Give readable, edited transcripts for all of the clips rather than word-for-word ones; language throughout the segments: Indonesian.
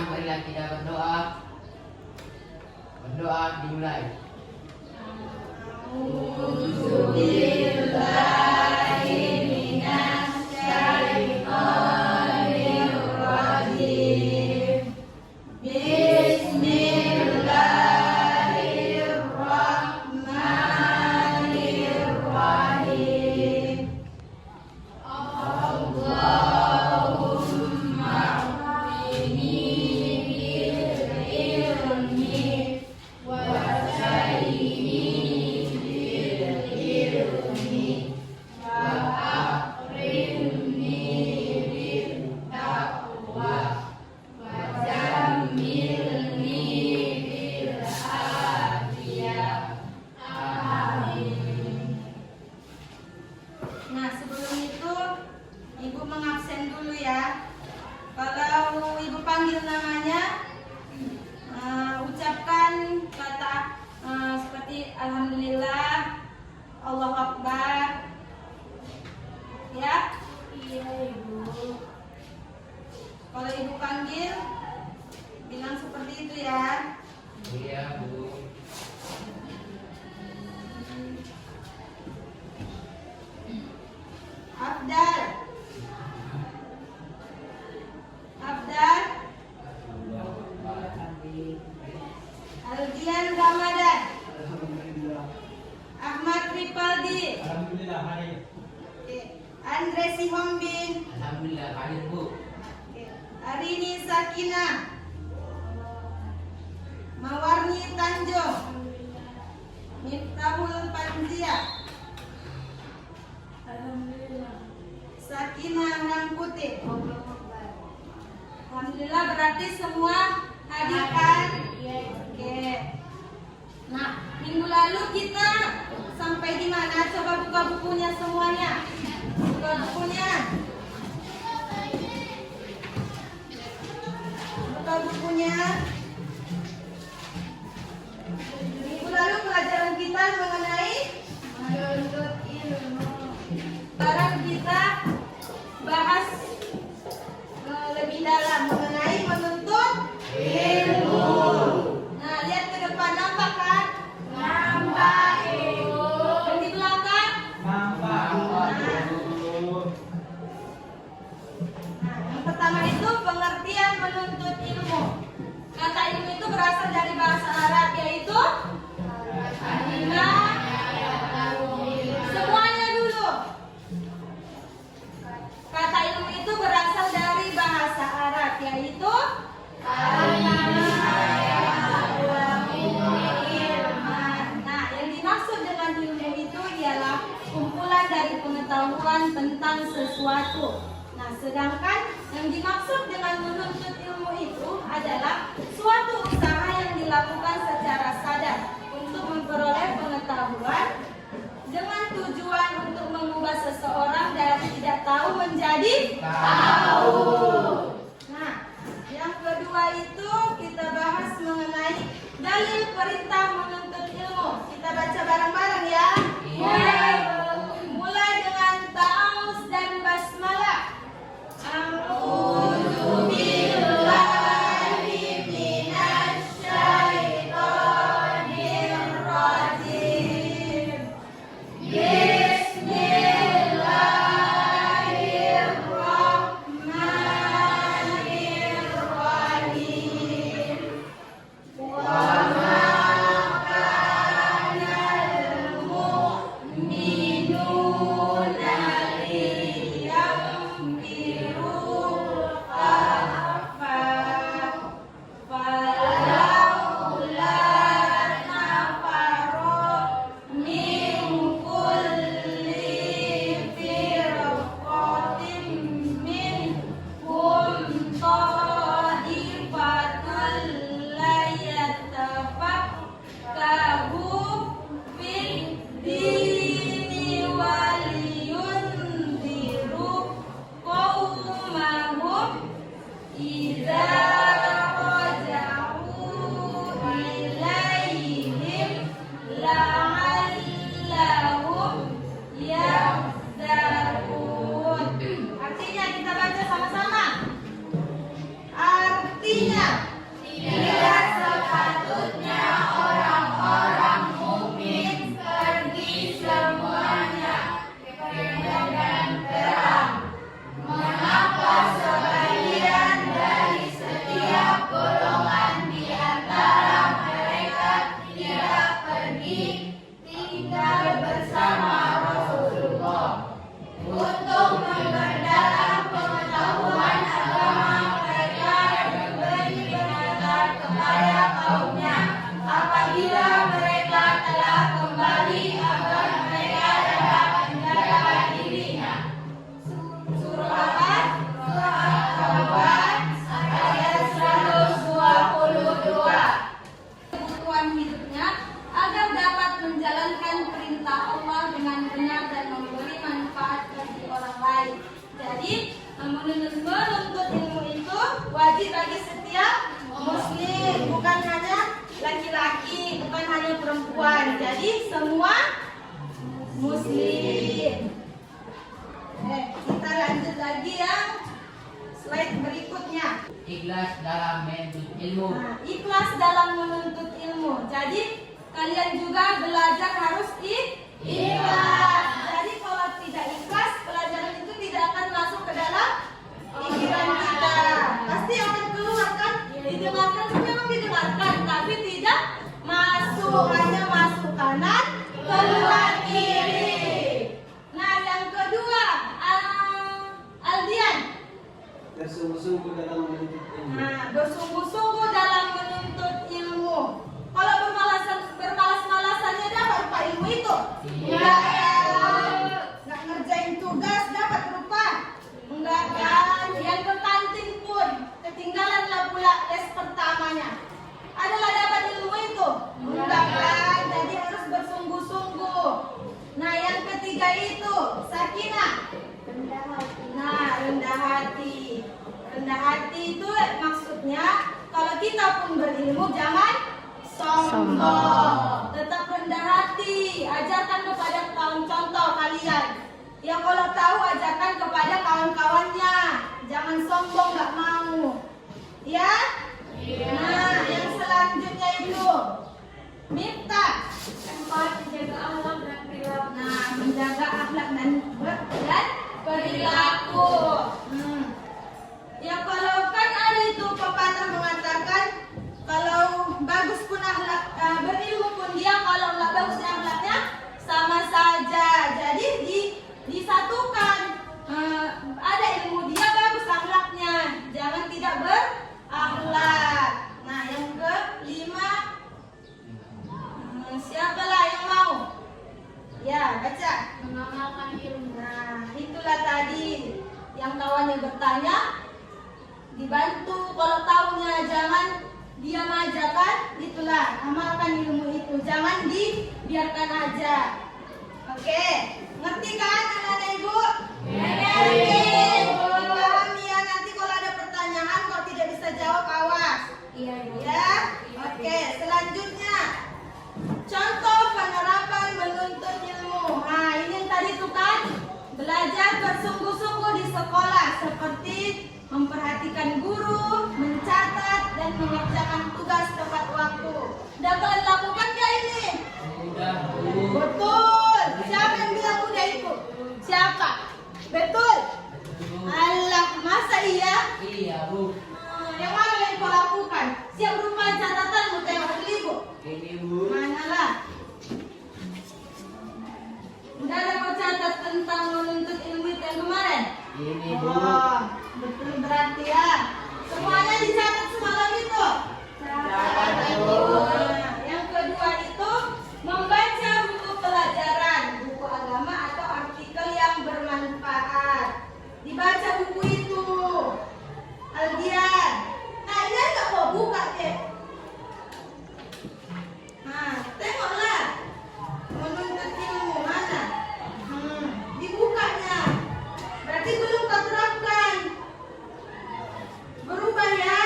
marilah kita berdoa. Berdoa dimulai. Nah, sebelum itu Ibu mengabsen dulu ya. Kalau Ibu panggil namanya, ucapkan kata seperti Alhamdulillah, Allahu Akbar. Ya? Iya, Ibu. Kalau Ibu panggil, bilang seperti itu ya. Iya, Bu. Abdal. Abdal. Aldian Ramadan. Ahmad Ripaldi. Alhamdulillah hadir. Andre Sihombing. Alhamdulillah hadir, Bu. Arini Sakina. Mawarni Tanjung. Miftahul Panzia. Alhamdulillah. Sakinah Rangkuti. Alhamdulillah berarti semua hadir kan? Oke. Nah, minggu lalu kita sampai di mana? Coba buka bukunya semuanya. Buka bukunya. Buka bukunya. Minggu lalu pelajaran kita mengenai menuntut ilmu. Sekarang kita bahas lebih dalam mengenai menuntut ilmu. Nah, lihat ke depan, nampak kan? Nampak, Ibu. Dan di belakang? Nampak. Nah, yang pertama itu pengertian menuntut ilmu. Kata ilmu itu berasal dari bahasa Arab, yaitu semuanya dulu. Kata ilmu itu berasal dari bahasa Arab, yaitu nah, yang dimaksud dengan ilmu itu ialah kumpulan dari pengetahuan tentang sesuatu. Nah, sedangkan yang dimaksud dengan menuntut ilmu itu adalah suatu usaha yang dilakukan secara sadar untuk memperoleh pengetahuan dengan tujuan untuk mengubah seseorang dari tidak tahu menjadi tahu. Nah, yang kedua itu kita bahas mengenai dalil perintah menuntut ilmu. Kita baca bareng-bareng ya. Mulai dengan ta'awuz dan basmalah. A'udzu billahi minasy syaithanir rajim. Bismillahirrahmanirrahim. Wa ma kana al-mu'minuna liyamfirul kaffa falaula nafaro min kulli firqatin minhum ta'ifatul layatafakkahu fid dini waliyundiru qaumahum idza raja'u ilaihim la'allahum yahzarun. Artinya kita baca sama-sama. Artinya bukan hanya laki-laki, bukan hanya perempuan. Jadi semua muslim. Kita lanjut lagi ya. Slide berikutnya. Ikhlas dalam menuntut ilmu. Nah, ikhlas dalam menuntut ilmu. Jadi kalian juga belajar harus ikhlas. Jadi kalau tidak ikhlas, pelajaran itu tidak akan masuk ke dalam pikiran kita. Pasti akan keluar kan? Didengarkan, memang didengarkan, tapi tidak masuk, hanya masuk kanan, keluar kiri. Nah, yang kedua, Aldian. Bersungguh-sungguh dalam menuntut ilmu. Nah, bersungguh-sungguh dalam menuntut ilmu. Kalau bermalas-malasannya dapat berupa ilmu itu? Enggak ya. Enggak ngerjain tugas dapat berupa? Enggak kan. Yang ke kantin pun ketinggalanlah pula les pertamanya. Adalah dapat ilmu itu? Enggak kan. Jadi harus bersungguh-sungguh. Nah, yang ketiga itu Sakinah. Nah, rendah hati. Rendah hati itu maksudnya kalau kita pun berilmu jangan sombong. Tetap rendah hati. Ajarkan kepada contoh kalian. Yang kalau tahu ajarkan kepada kawan-kawannya. Jangan sombong, nggak mau. Ya? Nah, yang selanjutnya itu Miftah. Menjaga akhlak dan perilaku. Nah, menjaga akhlak dan perilaku. Ya kalau kan ada itu pepatah mengatakan kalau bagus pun akhlak, berilmu pun dia, kalau nggak bagus akhlaknya sama saja. Jadi disatukan. Ada ilmu dia bagus akhlaknya, jangan tidak berakhlak. Nah, yang kelima, siapa lah yang mau? Ya, baca. Mengamalkan ilmu. Nah, itulah tadi yang kawannya bertanya, dibantu. Kalau tahunya jangan diam aja kan. Itulah, amalkan ilmu itu. Jangan dibiarkan aja. Oke, ngerti kan anak-anak ibu? Ngerti. Pahami ya, nanti kalau ada pertanyaan kalau tidak bisa jawab awas. Iya, Ibu. Ya. Oke, selanjutnya contoh penerapan menuntut ilmu. Nah, ini yang tadi tuh kan belajar bersungguh-sungguh di sekolah, seperti memperhatikan guru, mencatat dan mengerjakan tugas tepat waktu. Udah kalian lakukan gak ini? Udah, Bu. Betul. Siapa yang bilang udah itu? Siapa? Betul. Allah, masa iya? Iya, Bu. Yang mana yang kau lakukan? Siap berupa catatan tengok beli, Bu. Ini, Bu. Manalah. Udah ada kau catat tentang menuntut ilmu itu yang kemarin? Ini, Bu. Oh, betul berarti ya. Semuanya dicatat semalam itu? Catat, Bu. Nah, yang kedua itu membaca buku pelajaran, buku agama atau artikel yang bermanfaat. Dibaca buku itu. Aldian. Nah, ini enggak mau buka deh. Nah, tengoklah. Menuntut ilmu mana? Dibukanya. Berarti belum kau terapkan. Berubah ya?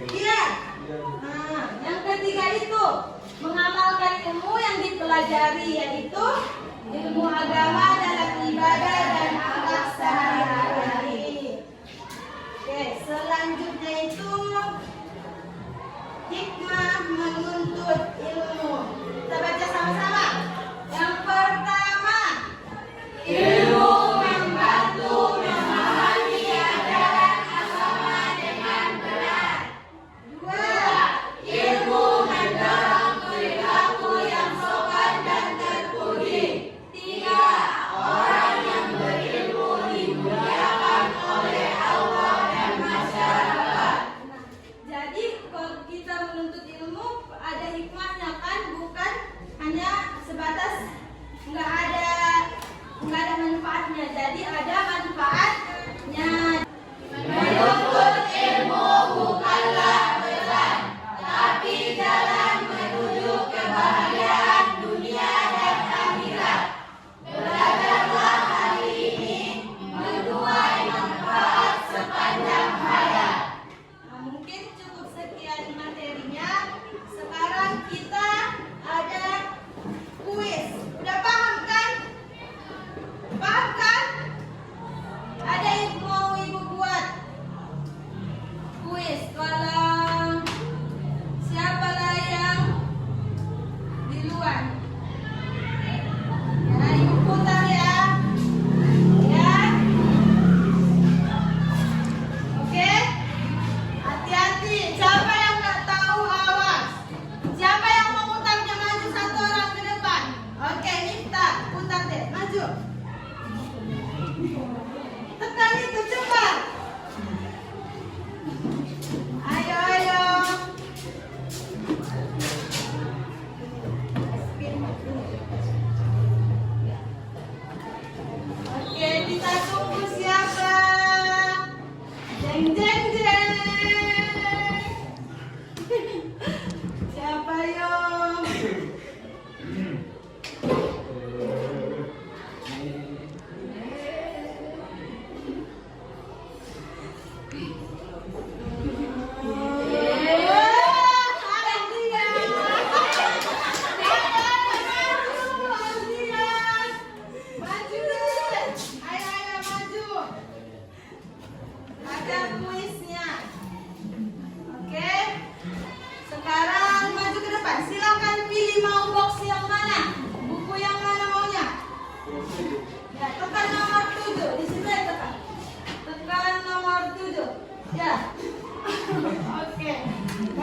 Iya. Nah, yang ketiga itu mengamalkan ilmu yang dipelajari, yaitu ilmu agama dalam ibadah dan akhlak sehari-hari. Oke, selanjutnya itu hikmah menuntut ilmu. Kita baca sama-sama. Yang pertama, ilmu membantu memahami ajaran agama dengan benar. Dua, ilmu mendorong perilaku yang sopan dan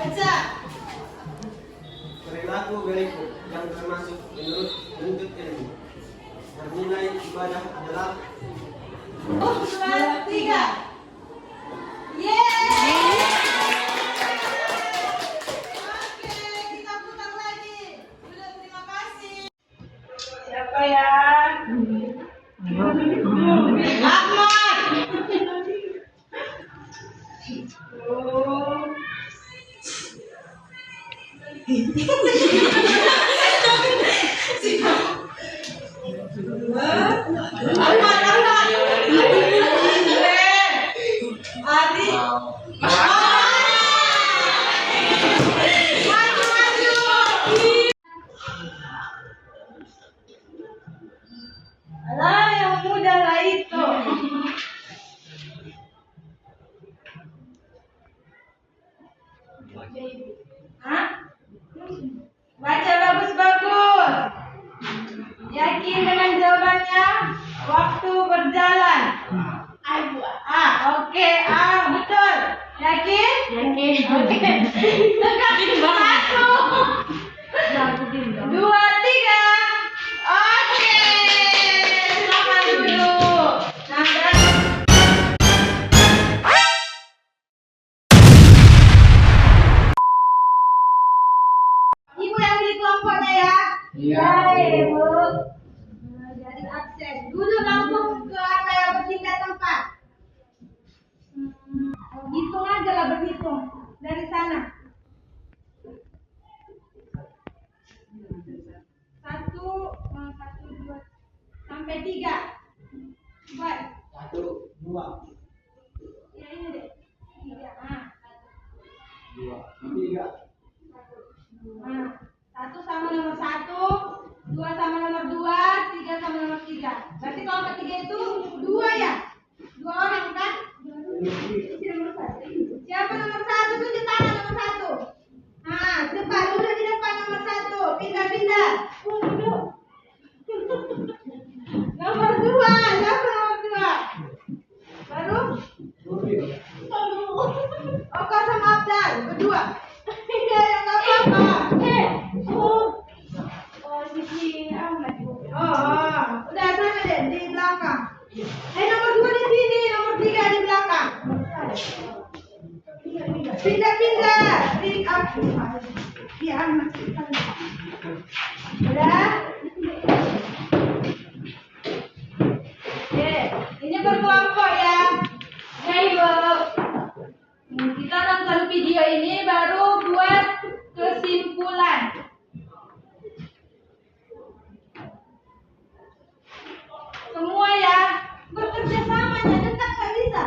Baca. Perilaku berikut yang termasuk menurut penuntut ilmu. Bernilai ibadah adalah 2, 3. Yeay! Oke, kita putar lagi. Udah, terima kasih. Siapa ya? Ahmad. Alah, yang muda lah itu. Hah? Baca bagus-bagus. Yakin dengan jawabannya? Waktu berjalan. Oke. Betul. Yakin? Yakin. Oke. Tegak. 1, 2, 3. Oke. Silakan dulu. Ibu yang di kelompoknya ya? Iya. Ibu. Jadi absen. Duduk langsung ke apa yang berpindah tempat. Hitung aja lah, berhitung dari sana. 1, 2, sampai 3. Buat. 1, 2, Ya ini deh. 3. 2, 3. 1 sama nomor 1, 2 sama nomor 2, 3 sama nomor 3. Berarti kalau ketiga itu 2 ya? 2 orang kan? Siapa nomor 1? Tunjuk tangan nomor 1. Cepat duduk di depan nomor 1. Pindah-pindah. Nomor 2. Siapa nomor 2? Baru? Oka sama Abdal. Berdua. Ya, nggak apa-apa. Udah sana deh di belakang. Nomor 2 di sini, nomor 3 di belakang. Pindah-pindah. Iya, udah. Ini berkelompok ya. Ya ibu. Kita nonton video ini baru buat kesimpulan. Semua ya bekerja samanya dekat nggak bisa.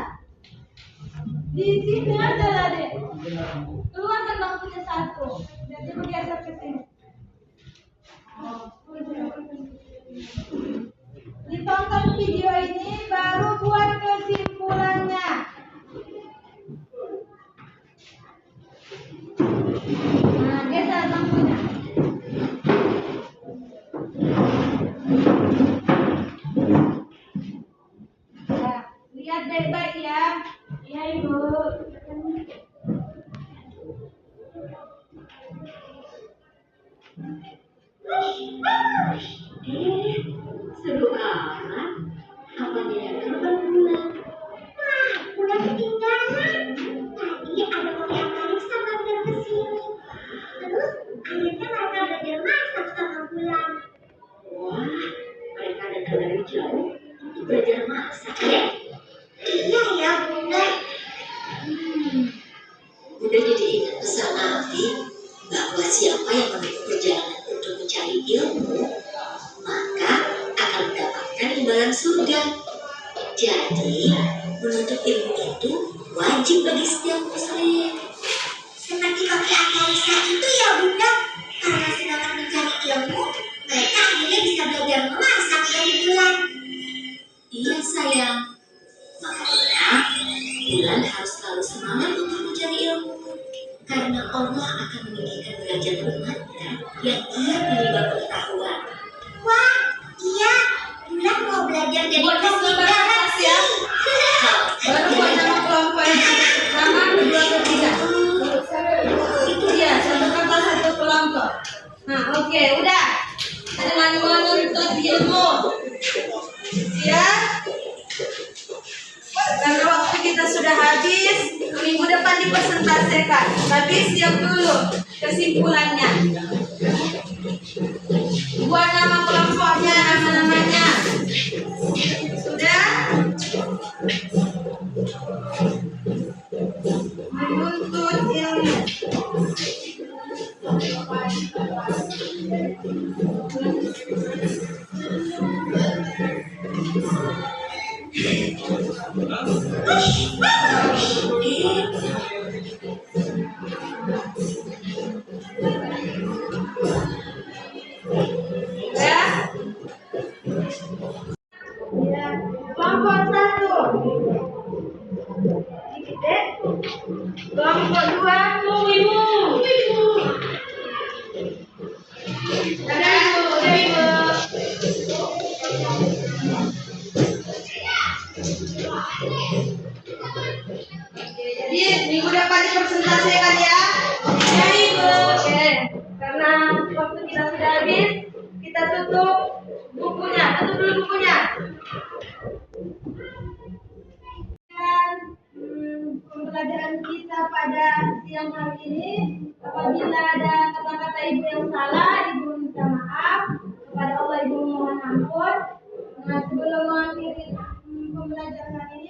Di sini aja lah deh. Keluar tentang punya 1. Jadi bergeser ke sini. Ditonton video ini baru buat kesimpulannya. Geser lampunya. Ya, lihat baik-baik ya. Iya ibu. Seru amat. Apa dia terbang bulan? Wah, bulan ketinggalan. Tadi ada kopi Akarisa mampir ke sini. Terus akhirnya mereka belajar masak sama bulan. Wah, mereka datang dari jauh untuk belajar masak ya? Iya ya bunda. Bunda jadi ingat pesan Nabi bahwa siapa yang menempuh perjalanan untuk mencari ilmu, maka akan mendapatkan imbalan surga. Jadi, menuntut ilmu itu wajib bagi setiap muslim. Seperti kopi Akarisa itu ya bunda, karena sedangkan mencari ilmu, mereka akhirnya bisa belajar memasak ya di bulan. Iya sayang, makanya bulan harus selalu semangat untuk mencari ilmu. Karena Allah akan meninggikan derajat umatnya yang ia menimba pengetahuan. Wah, iya, bulan mau belajar jadi pengetahuan ya. Baru buat nama kelompok yang sama 2 ke 3. Tapi siap dulu kesimpulannya. Buat nama kelompoknya, nama-namanya. Sudah? Menuntut ilmu. Ya. Ya. Kelompok 1. Dikit. Kelompok 2. Ibu. Ada ibu. Jadi minggu depan dipresentasikan ya. Ya ibu. Oke. Karena waktu kita sudah habis, kita tutup bukunya. Tutup dulu bukunya. Pembelajaran kita pada siang hari ini, apabila ada kata-kata ibu yang salah, ibu minta maaf kepada Allah, ibu mohon ampun. Nah, sebelum mengakhiri pembelajaran hari ini,